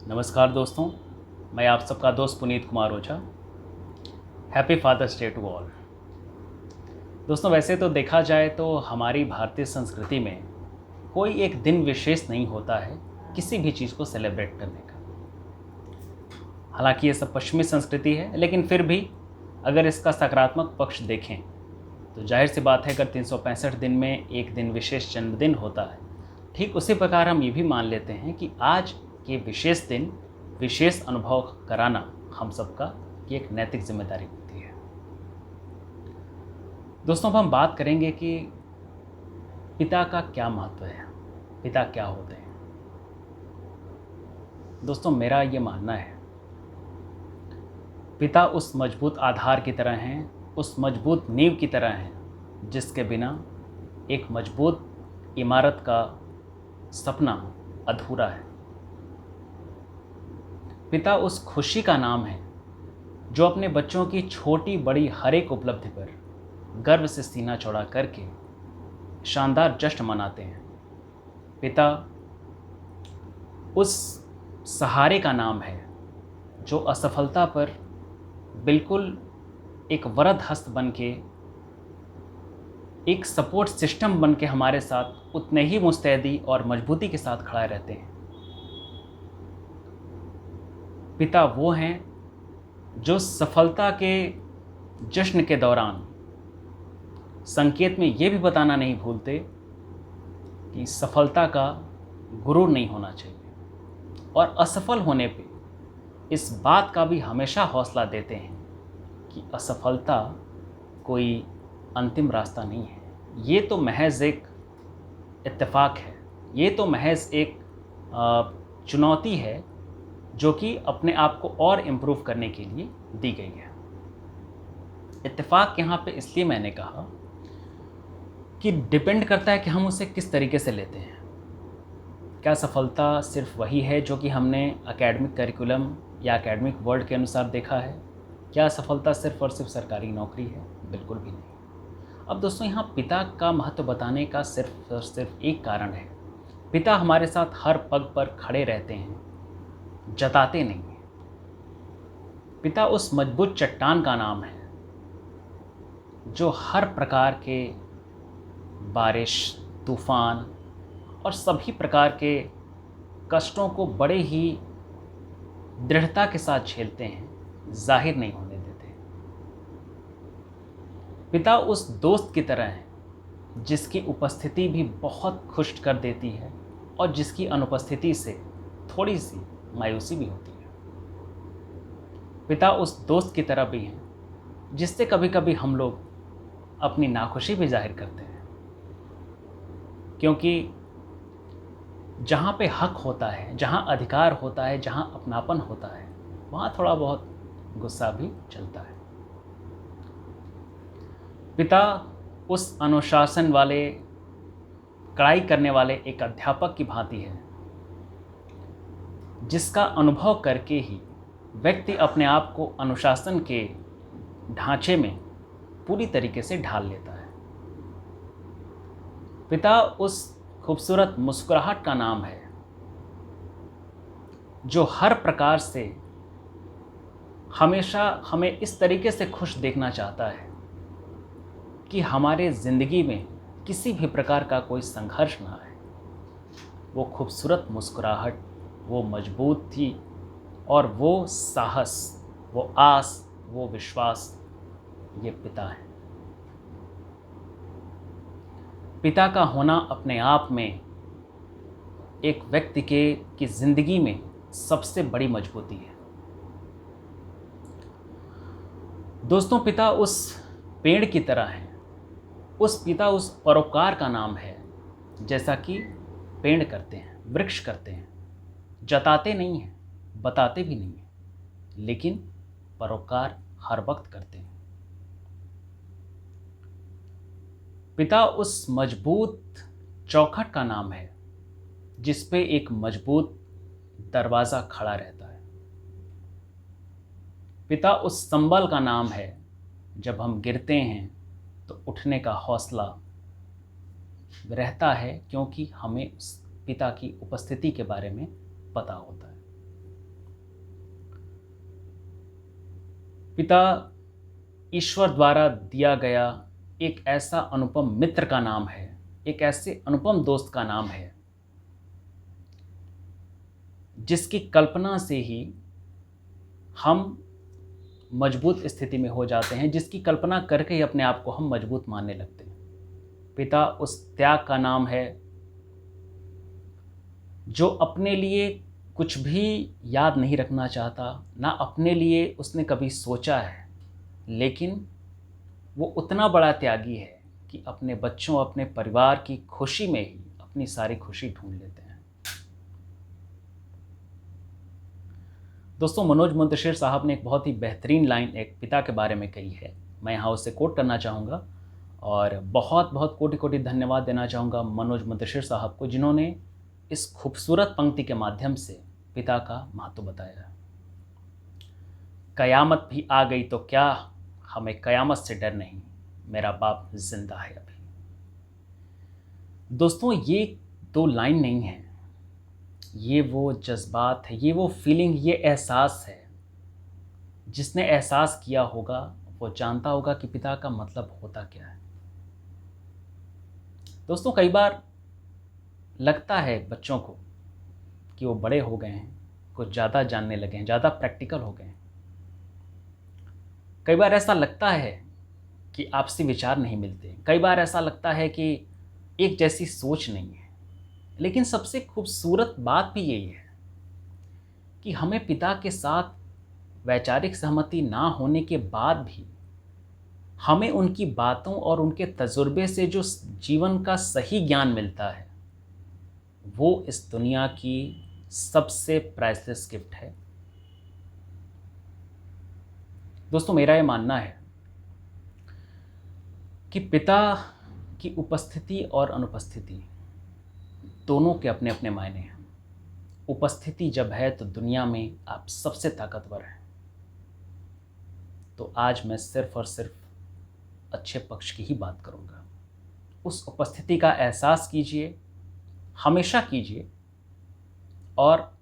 नमस्कार दोस्तों, मैं आप सबका दोस्त Puneet Kumar Ojha. Happy father's day to all. दोस्तों, वैसे तो देखा जाए तो हमारी भारतीय संस्कृति में कोई एक दिन विशेष नहीं होता है किसी भी चीज़ को सेलिब्रेट करने का। हालांकि ये सब पश्चिमी संस्कृति है, लेकिन फिर भी अगर इसका सकारात्मक पक्ष देखें तो जाहिर सी बात है, अगर 365 दिन में एक दिन विशेष जन्मदिन होता है, ठीक उसी प्रकार हम ये भी मान लेते हैं कि आज के विशेष दिन विशेष अनुभव कराना हम सबका की एक नैतिक जिम्मेदारी होती है। दोस्तों, अब हम बात करेंगे कि पिता का क्या महत्व है, पिता क्या होते हैं। दोस्तों, मेरा ये मानना है, पिता उस मजबूत आधार की तरह हैं, उस मजबूत नींव की तरह हैं जिसके बिना एक मजबूत इमारत का सपना अधूरा है। पिता उस खुशी का नाम है जो अपने बच्चों की छोटी बड़ी हर एक उपलब्धि पर गर्व से सीना चौड़ा करके शानदार जश्न मनाते हैं। पिता उस सहारे का नाम है जो असफलता पर बिल्कुल एक वरद हस्त बन के, एक सपोर्ट सिस्टम बन के हमारे साथ उतने ही मुस्तैदी और मजबूती के साथ खड़ा रहते हैं। पिता वो हैं जो सफलता के जश्न के दौरान संकेत में ये भी बताना नहीं भूलते कि सफलता का गुरूर नहीं होना चाहिए, और असफल होने पे इस बात का भी हमेशा हौसला देते हैं कि असफलता कोई अंतिम रास्ता नहीं है। ये तो महज एक इत्तेफाक है, ये तो महज एक चुनौती है जो कि अपने आप को और इम्प्रूव करने के लिए दी गई है। इत्तेफाक यहाँ पे इसलिए मैंने कहा कि डिपेंड करता है कि हम उसे किस तरीके से लेते हैं। क्या सफलता सिर्फ वही है जो कि हमने एकेडमिक करिकुलम या एकेडमिक वर्ल्ड के अनुसार देखा है? क्या सफलता सिर्फ और सिर्फ सरकारी नौकरी है? बिल्कुल भी नहीं। अब दोस्तों, यहाँ पिता का महत्व बताने का सिर्फ और सिर्फ एक कारण है। पिता हमारे साथ हर पग पर खड़े रहते हैं, जताते नहीं हैं। पिता उस मजबूत चट्टान का नाम है जो हर प्रकार के बारिश, तूफान और सभी प्रकार के कष्टों को बड़े ही दृढ़ता के साथ झेलते हैं, जाहिर नहीं होने देते। पिता उस दोस्त की तरह है जिसकी उपस्थिति भी बहुत खुश कर देती है और जिसकी अनुपस्थिति से थोड़ी सी मायूसी भी होती है। पिता उस दोस्त की तरह भी हैं जिससे कभी कभी हम लोग अपनी नाखुशी भी जाहिर करते हैं, क्योंकि जहाँ पे हक होता है, जहाँ अधिकार होता है, जहाँ अपनापन होता है, वहाँ थोड़ा बहुत गुस्सा भी चलता है। पिता उस अनुशासन वाले, कड़ाई करने वाले एक अध्यापक की भांति है जिसका अनुभव करके ही व्यक्ति अपने आप को अनुशासन के ढांचे में पूरी तरीके से ढाल लेता है। पिता उस खूबसूरत मुस्कुराहट का नाम है जो हर प्रकार से हमेशा हमें इस तरीके से खुश देखना चाहता है कि हमारे ज़िंदगी में किसी भी प्रकार का कोई संघर्ष ना आए। वो खूबसूरत मुस्कुराहट, वो मजबूत थी, और वो साहस, वो आस, वो विश्वास, ये पिता है। पिता का होना अपने आप में एक व्यक्ति की ज़िंदगी में सबसे बड़ी मजबूती है। दोस्तों, पिता उस पेड़ की तरह है, उस पिता उस परोपकार का नाम है जैसा कि पेड़ करते हैं, वृक्ष करते हैं। जताते नहीं हैं, बताते भी नहीं हैं, लेकिन परोपकार हर वक्त करते हैं। पिता उस मजबूत चौखट का नाम है जिस पे एक मजबूत दरवाज़ा खड़ा रहता है। पिता उस संबल का नाम है जब हम गिरते हैं तो उठने का हौसला रहता है, क्योंकि हमें उस पिता की उपस्थिति के बारे में पता होता है। पिता ईश्वर द्वारा दिया गया एक ऐसा अनुपम मित्र का नाम है, एक ऐसे अनुपम दोस्त का नाम है जिसकी कल्पना से ही हम मजबूत स्थिति में हो जाते हैं, जिसकी कल्पना करके ही अपने आप को हम मजबूत मानने लगते हैं। पिता उस त्याग का नाम है जो अपने लिए कुछ भी याद नहीं रखना चाहता, ना अपने लिए उसने कभी सोचा है, लेकिन वो उतना बड़ा त्यागी है कि अपने बच्चों, अपने परिवार की खुशी में ही अपनी सारी खुशी ढूंढ लेते हैं। दोस्तों, मनोज मुंतशिर साहब ने एक बहुत ही बेहतरीन लाइन एक पिता के बारे में कही है, मैं यहाँ उससे कोट करना चाहूँगा और बहुत बहुत कोटि कोटि धन्यवाद देना चाहूँगा मनोज मुंतशिर साहब को, जिन्होंने इस खूबसूरत पंक्ति के माध्यम से पिता का महत्व बताया। कयामत भी आ गई तो क्या, हमें कयामत से डर नहीं, मेरा बाप जिंदा है अभी। दोस्तों, ये दो लाइन नहीं है, ये वो जज्बात है, ये वो फीलिंग, ये एहसास है। जिसने एहसास किया होगा वो जानता होगा कि पिता का मतलब होता क्या है। दोस्तों, कई बार लगता है बच्चों को कि वो बड़े हो गए हैं, कुछ ज़्यादा जानने लगे हैं, ज़्यादा प्रैक्टिकल हो गए हैं। कई बार ऐसा लगता है कि आपसी विचार नहीं मिलते, कई बार ऐसा लगता है कि एक जैसी सोच नहीं है। लेकिन सबसे खूबसूरत बात भी यही है कि हमें पिता के साथ वैचारिक सहमति ना होने के बाद भी हमें उनकी बातों और उनके तजुर्बे से जो जीवन का सही ज्ञान मिलता है, वो इस दुनिया की सबसे प्राइसलेस गिफ्ट है। दोस्तों, मेरा ये मानना है कि पिता की उपस्थिति और अनुपस्थिति दोनों के अपने अपने मायने हैं। उपस्थिति जब है तो दुनिया में आप सबसे ताकतवर हैं। तो आज मैं सिर्फ और सिर्फ अच्छे पक्ष की ही बात करूंगा। उस उपस्थिति का एहसास कीजिए, हमेशा कीजिए, और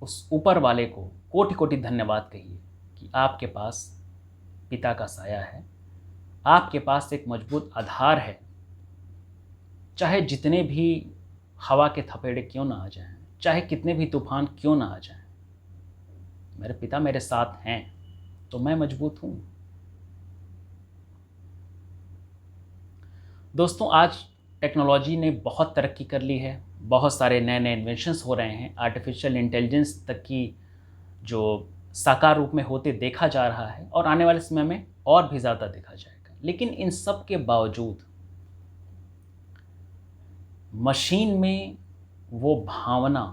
उस ऊपर वाले को कोटि कोटि धन्यवाद कहिए कि आपके पास पिता का साया है, आपके पास एक मजबूत आधार है। चाहे जितने भी हवा के थपेड़े क्यों ना आ जाएं, चाहे कितने भी तूफान क्यों ना आ जाएं, मेरे पिता मेरे साथ हैं तो मैं मजबूत हूं। दोस्तों, आज टेक्नोलॉजी ने बहुत तरक्की कर ली है, बहुत सारे नए नए इन्वेंशंस हो रहे हैं, आर्टिफिशियल इंटेलिजेंस तक की जो साकार रूप में होते देखा जा रहा है और आने वाले समय में और भी ज़्यादा देखा जाएगा। लेकिन इन सब के बावजूद मशीन में वो भावना,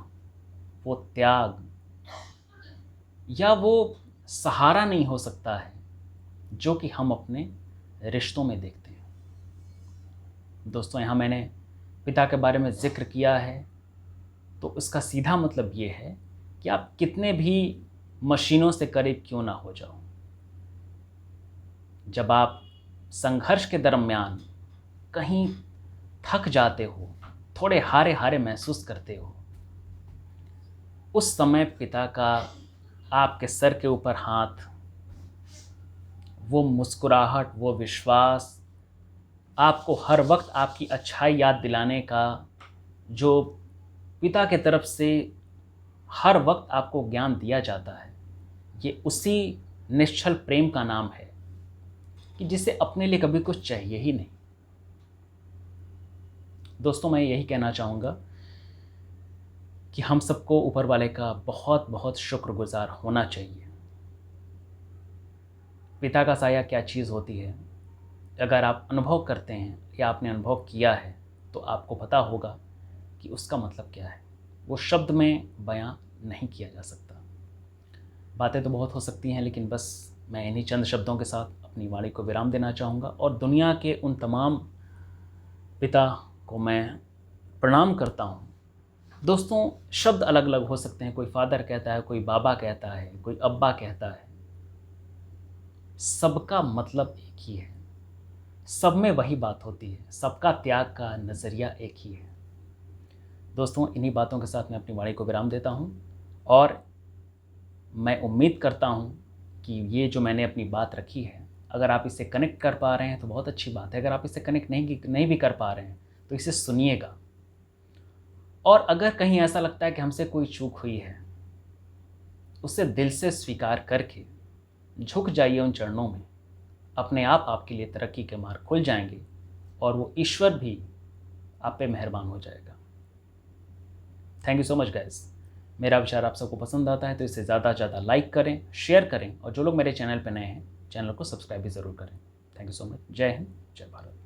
वो त्याग या वो सहारा नहीं हो सकता है जो कि हम अपने रिश्तों में देखते हैं। दोस्तों, यहाँ मैंने पिता के बारे में जिक्र किया है तो इसका सीधा मतलब ये है कि आप कितने भी मशीनों से करीब क्यों ना हो जाओ, जब आप संघर्ष के दरम्यान कहीं थक जाते हो, थोड़े हारे हारे महसूस करते हो, उस समय पिता का आपके सर के ऊपर हाथ, वो मुस्कुराहट, वो विश्वास, आपको हर वक्त आपकी अच्छाई याद दिलाने का जो पिता के तरफ से हर वक्त आपको ज्ञान दिया जाता है, ये उसी निश्चल प्रेम का नाम है कि जिसे अपने लिए कभी कुछ चाहिए ही नहीं। दोस्तों, मैं यही कहना चाहूँगा कि हम सबको ऊपर वाले का बहुत बहुत शुक्रगुजार होना चाहिए। पिता का साया क्या चीज़ होती है, अगर आप अनुभव करते हैं या आपने अनुभव किया है तो आपको पता होगा कि उसका मतलब क्या है। वो शब्द में बयां नहीं किया जा सकता। बातें तो बहुत हो सकती हैं, लेकिन बस मैं इन्हीं चंद शब्दों के साथ अपनी वाणी को विराम देना चाहूँगा और दुनिया के उन तमाम पिता को मैं प्रणाम करता हूँ। दोस्तों, शब्द अलग अलग हो सकते हैं, कोई फादर कहता है, कोई बाबा कहता है, कोई अब्बा कहता है, सबका मतलब एक ही है, सब में वही बात होती है, सबका त्याग का नज़रिया एक ही है। दोस्तों, इन्हीं बातों के साथ मैं अपनी वाणी को विराम देता हूँ और मैं उम्मीद करता हूँ कि ये जो मैंने अपनी बात रखी है, अगर आप इससे कनेक्ट कर पा रहे हैं तो बहुत अच्छी बात है। अगर आप इससे कनेक्ट नहीं भी कर पा रहे हैं तो इसे सुनिएगा। और अगर कहीं ऐसा लगता है कि हमसे कोई चूक हुई है, उसे दिल से स्वीकार करके झुक जाइए उन चरणों में। अपने आप आपके लिए तरक्की के मार्ग खुल जाएंगे और वो ईश्वर भी आप पे मेहरबान हो जाएगा। Thank you so much guys. मेरा विचार आप सबको पसंद आता है तो इसे ज़्यादा से ज़्यादा लाइक करें, शेयर करें, और जो लोग मेरे चैनल पर नए हैं चैनल को सब्सक्राइब भी ज़रूर करें। Thank you so much. जय हिंद, जय भारत।